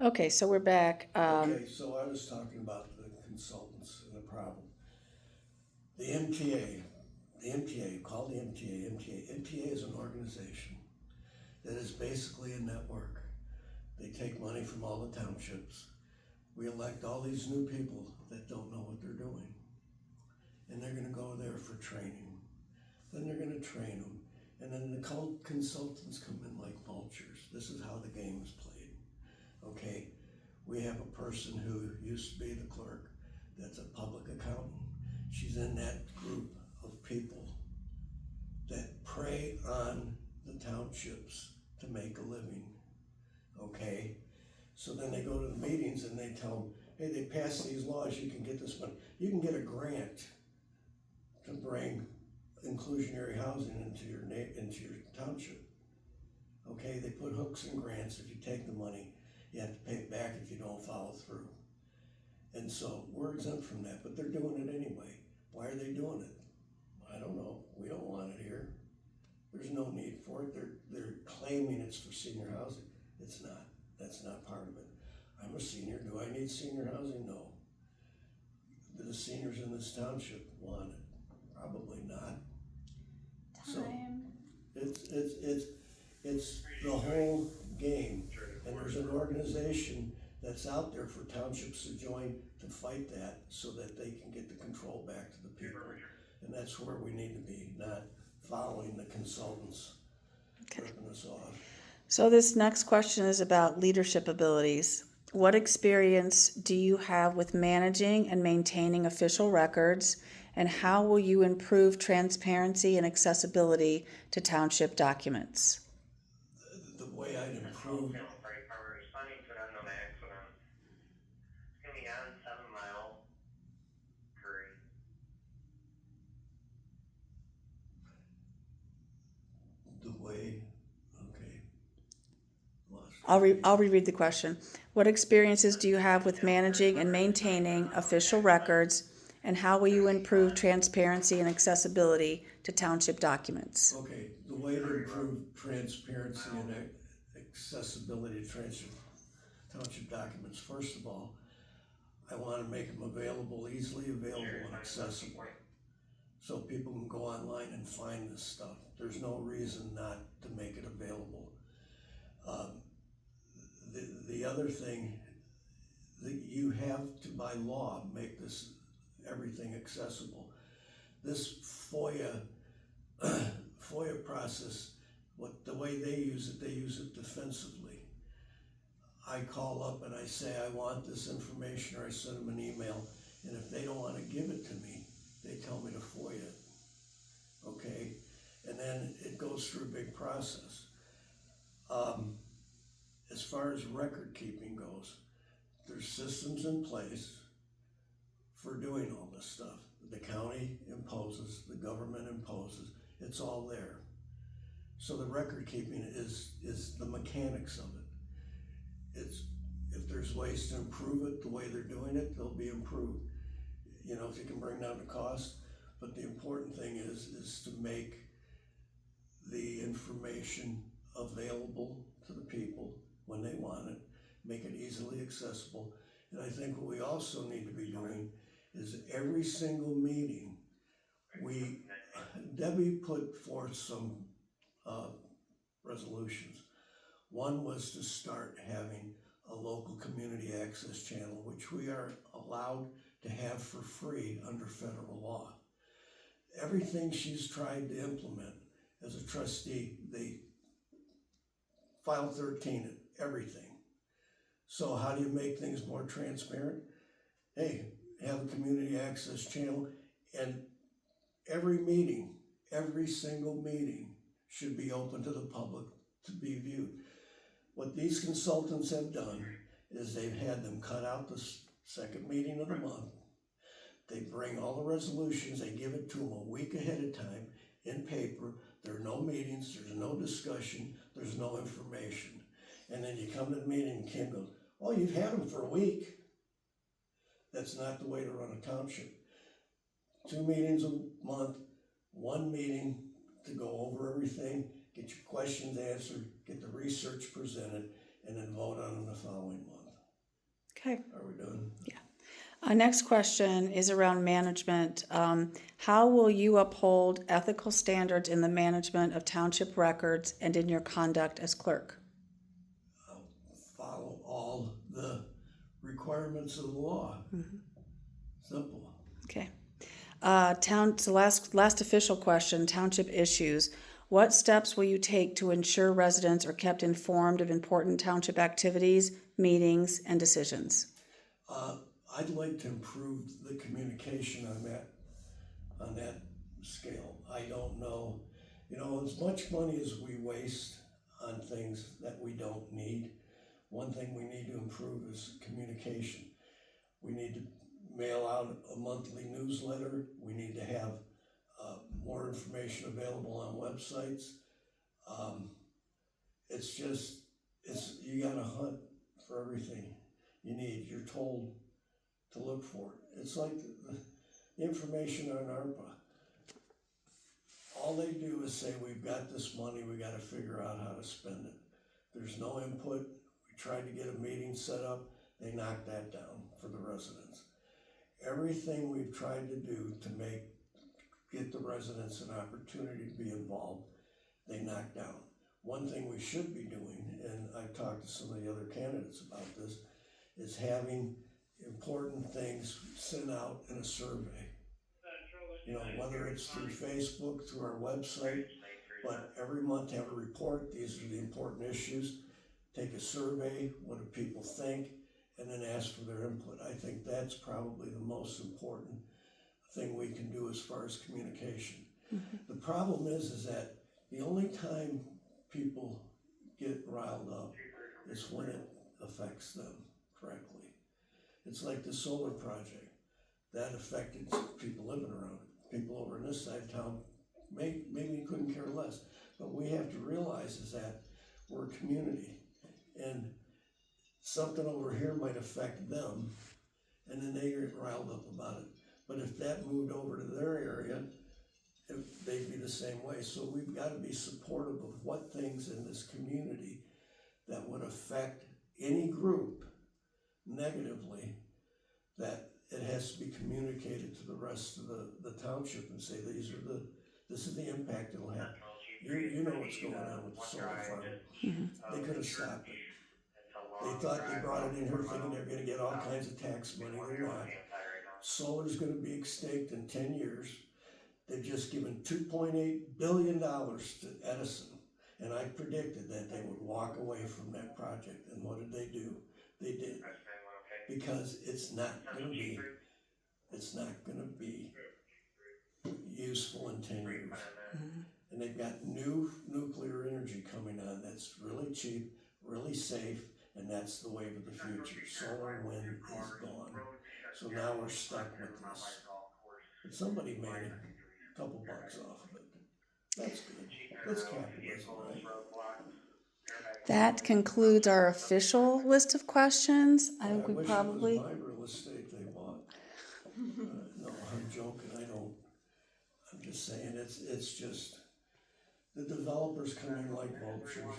Okay, so we're back. Okay, so I was talking about the consultants and the problem. The MTA, call the MTA is an organization that is basically a network. They take money from all the townships. We elect all these new people that don't know what they're doing. And they're gonna go there for training. Then they're gonna train them. And then the consultants come in like vultures. This is how the game is played, okay? We have a person who used to be the clerk that's a public accountant. She's in that group of people that prey on the townships to make a living, okay? So then they go to the meetings and they tell them, hey, they passed these laws, you can get this money. You can get a grant to bring inclusionary housing into your township. Okay, they put hooks and grants. If you take the money, you have to pay it back if you don't follow through. And so we're exempt from that, but they're doing it anyway. Why are they doing it? I don't know. We don't want it here. There's no need for it. They're claiming it's for senior housing. It's not. That's not part of it. I'm a senior. Do I need senior housing? No. Do the seniors in this township want it? Probably not. So it's the whole game. And there's an organization that's out there for townships to join to fight that so that they can get the control back to the people. And that's where we need to be, not following the consultants ripping us off. So this next question is about leadership abilities. What experience do you have with managing and maintaining official records, and how will you improve transparency and accessibility to township documents? The way I'd improve the way, okay, lost. I'll reread the question. What experiences do you have with managing and maintaining official records, and how will you improve transparency and accessibility to township documents? Okay, the way to improve transparency and accessibility to township documents, first of all, I want to make them available, easily available and accessible. So people can go online and find this stuff. There's no reason not to make it available. The other thing, that you have to, by law, make this everything accessible. This FOIA process, the way they use it defensively. I call up and I say I want this information, or I send them an email, and if they don't want to give it to me, they tell me to FOIA it, okay? And then it goes through a big process. As far as record keeping goes, there's systems in place for doing all this stuff. The county imposes, the government imposes, it's all there. So the record keeping is the mechanics of it. If there's ways to improve it the way they're doing it, they'll be improved. You know, if you can bring down the cost, but the important thing is to make the information available to the people when they want it, make it easily accessible. And I think what we also need to be doing is every single meeting, Debbie put forth some resolutions. One was to start having a local community access channel, which we are allowed to have for free under federal law. Everything she's tried to implement as a trustee, they file 13 it, everything. So how do you make things more transparent? Hey, have a community access channel, and every meeting, every single meeting should be open to the public to be viewed. What these consultants have done is they've had them cut out the second meeting of the month. They bring all the resolutions, they give it to them a week ahead of time in paper. There are no meetings, there's no discussion, there's no information. And then you come to the meeting and Kim goes, oh, you've had them for a week. That's not the way to run a township. 2 meetings a month, 1 meeting to go over everything, get your questions answered, get the research presented, and then vote on them the following month. Okay. Are we done? Yeah. Next question is around management. How will you uphold ethical standards in the management of township records and in your conduct as clerk? I'll follow all the requirements of the law. Simple. Okay. So last official question, township issues. What steps will you take to ensure residents are kept informed of important township activities, meetings, and decisions? I'd like to improve the communication on that scale. I don't know, as much money as we waste on things that we don't need, one thing we need to improve is communication. We need to mail out a monthly newsletter. We need to have more information available on websites. Um, you gotta hunt for everything you need. You're told to look for it. It's like the information on ARPA. All they do is say, we've got this money, we gotta figure out how to spend it. There's no input. We tried to get a meeting set up, they knocked that down for the residents. Everything we've tried to do to get the residents an opportunity to be involved, they knocked down. One thing we should be doing, and I've talked to some of the other candidates about this, is having important things sent out in a survey. Whether it's through Facebook, through our website, but every month have a report, these are the important issues, take a survey, what do people think, and then ask for their input. I think that's probably the most important thing we can do as far as communication. The problem is that the only time people get riled up is when it affects them correctly. It's like the solar project. That affected people living around it. People over on this side of town maybe couldn't care less. But we have to realize is that we're a community, and something over here might affect them, and then they get riled up about it. But if that moved over to their area, they'd be the same way. So we've got to be supportive of what things in this community that would affect any group negatively, that it has to be communicated to the rest of the township and say, this is the impact it'll have. You know what's going on with the solar farm. They could have stopped it. They thought they brought it in here thinking they're gonna get all kinds of tax money. They're not. Solar's gonna be extinct in 10 years. They've just given $2.8 billion to Edison. And I predicted that they would walk away from that project. And what did they do? They did. Because it's not gonna be useful in 10 years. And they've got new nuclear energy coming on that's really cheap, really safe, and that's the wave of the future. Solar and wind is gone. So now we're stuck with this. But somebody made a couple bucks off of it. That's good. That's capitalism, right? That concludes our official list of questions. I think we wish probably. it was my real estate they bought. No, I'm joking. I'm just saying it's just the developers come in like vultures,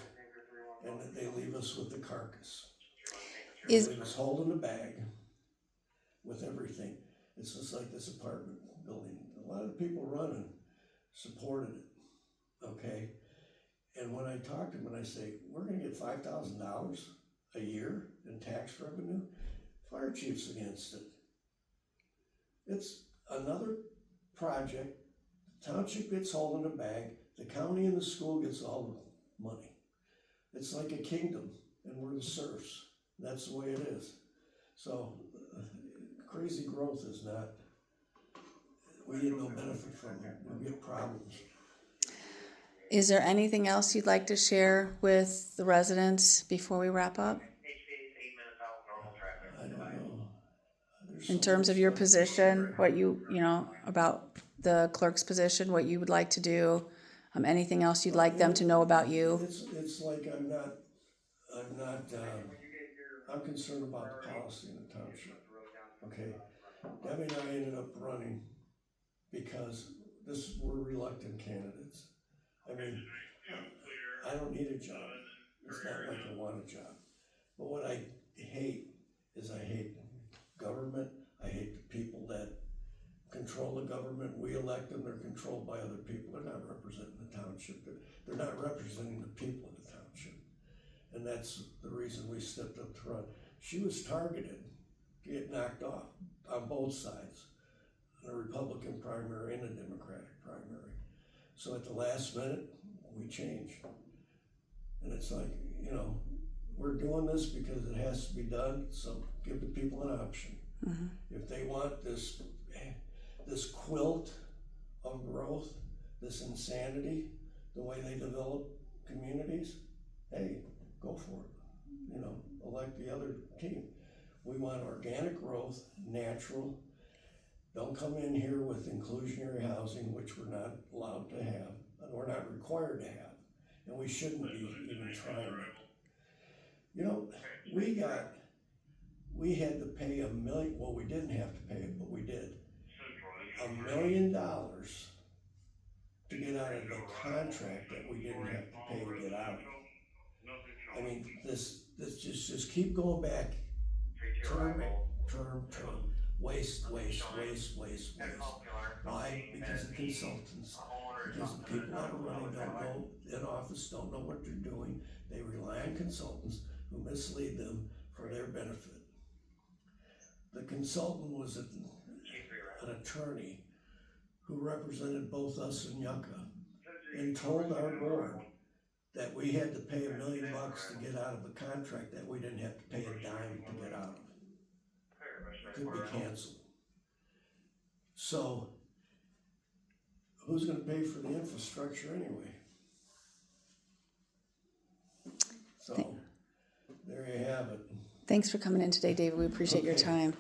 and they leave us with the carcass. They leave us holding the bag with everything. It's just like this apartment building. A lot of the people running supported it, okay? And when I talk to them and I say, we're gonna get $5,000 a year in tax revenue, fire chief's against it. It's another project. The township gets holding the bag. The county and the school gets all the money. It's like a kingdom, and we're the serfs. That's the way it is. So crazy growth is not, we get no benefit from it. We get problems. Is there anything else you'd like to share with the residents before we wrap up? I don't know. In terms of your position, what about the clerk's position, what you would like to do, anything else you'd like them to know about you? It's like I'm concerned about the policy in the township. Okay, Debbie and I ended up running because we're reluctant candidates. I mean, I don't need a job. It's not like I want a job. But what I hate is is I hate government, I hate the people that control the government. We elect them, they're controlled by other people. They're not representing the township. They're not representing the people of the township. And that's the reason we stepped up to run. She was targeted to get knocked off on both sides, in a Republican primary and a Democratic primary. So at the last minute, we changed. And it's like, you know, we're doing this because it has to be done, so give the people an option. Mm-hmm. If they want this quilt of growth, this insanity, the way they develop communities, hey, go for it. You know, elect the other team. We want organic growth, natural. Don't come in here with inclusionary housing, which we're not allowed to have, and we're not required to have, and we shouldn't be even trying it. You know, we had to pay $1 million, well, we didn't have to pay it, but we did. $1 million to get out of the contract that we didn't have to pay to get out of. I mean, this just keep going back, term, waste. Why? Because of consultants, because the people that are running don't know, in office don't know what they're doing. They rely on consultants who mislead them for their benefit. The consultant was an attorney who represented both us and Yucca and told our board that we had to pay $1 million to get out of a contract that we didn't have to pay a dime to get out of. It could be canceled. So, who's gonna pay for the infrastructure anyway? So, there you have it. Thanks for coming in today, David. We appreciate your Okay. time.